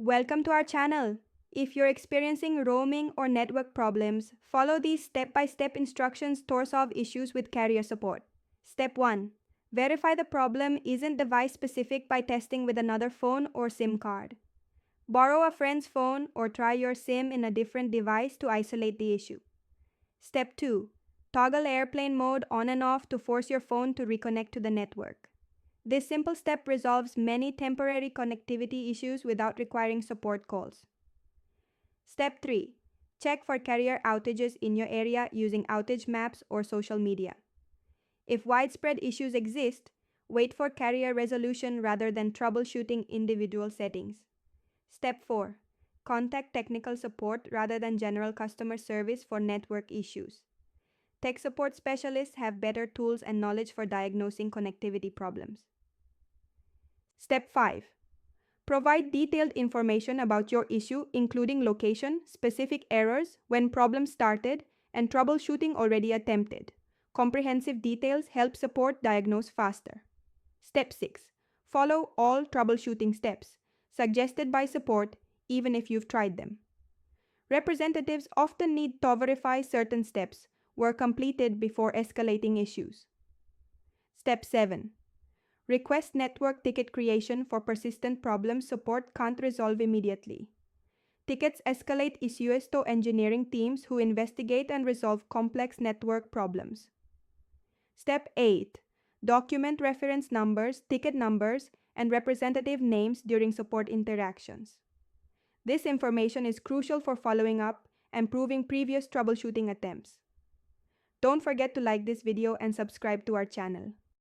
Welcome to our channel. If you're experiencing roaming or network problems, follow these step-by-step instructions to solve issues with carrier support. Step 1. Verify the problem isn't device-specific by testing with another phone or SIM card. Borrow a friend's phone or try your SIM in a different device to isolate the issue. Step 2. Toggle airplane mode on and off to force your phone to reconnect to the network. This simple step resolves many temporary connectivity issues without requiring support calls. Step 3. Check for carrier outages in your area using outage maps or social media. If widespread issues exist, wait for carrier resolution rather than troubleshooting individual settings. Step 4. Contact technical support rather than general customer service for network issues. Tech support specialists have better tools and knowledge for diagnosing connectivity problems. Step 5. Provide detailed information about your issue, including location, specific errors, when problems started, and troubleshooting already attempted. Comprehensive details help support diagnose faster. Step 6. Follow all troubleshooting steps suggested by support, even if you've tried them. Representatives often need to verify certain steps were completed before escalating issues. Step 7. Request network ticket creation for persistent problems support can't resolve immediately. Tickets escalate issues to engineering teams who investigate and resolve complex network problems. Step 8. Document reference numbers, ticket numbers, and representative names during support interactions. This information is crucial for following up and proving previous troubleshooting attempts. Don't forget to like this video and subscribe to our channel.